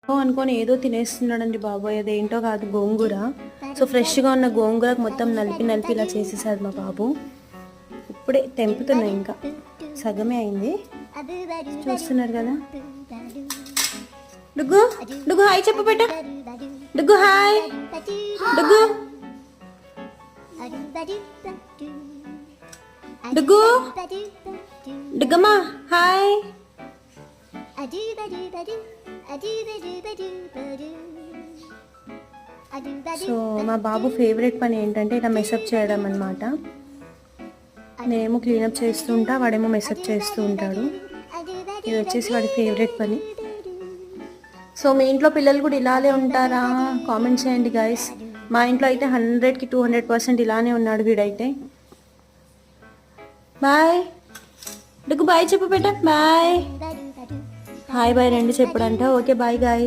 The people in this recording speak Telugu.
అనుకొని ఏదో తినేస్తున్నాడండి బాబోయ్, అదేంటో కాదు గోంగూర. సో ఫ్రెష్గా ఉన్న గోంగూరకు మొత్తం నలిపి నలిపి ఇలా చేసేసాడు మా బాబు. ఇప్పుడే తెంపుతున్నాయి, ఇంకా సగమే అయింది. చూస్తున్నారు కదా. డుగ్గు డుగ్గు హాయ్ చెప్పు బేట. డుగ్గు హాయ్. డుగ్గు డుగ్గు డుగ్గమ్మా హాయ్. సో మా బాబు ఫేవరెట్ పని ఏంటంటే ఇలా మెసప్ చేయడం అనమాట. నేనేమో క్లీనప్ చేస్తూ ఉంటా, వాడేమో మెసప్ చేస్తూ ఉంటాడు. ఇది వచ్చేసి వాడి ఫేవరెట్ పని. సో మీ ఇంట్లో పిల్లలు కూడా ఇలానే ఉంటారా? కామెంట్ చేయండి గైస్. మా ఇంట్లో అయితే 100కి 200% ఇలానే ఉన్నాడు వీడైతే. బాయ్ డుగ్గు బాయ్ చెప్పు బేట. బాయ్ హాయ్ బాయ్ రెండు చెప్పడంట. Okay bye guys.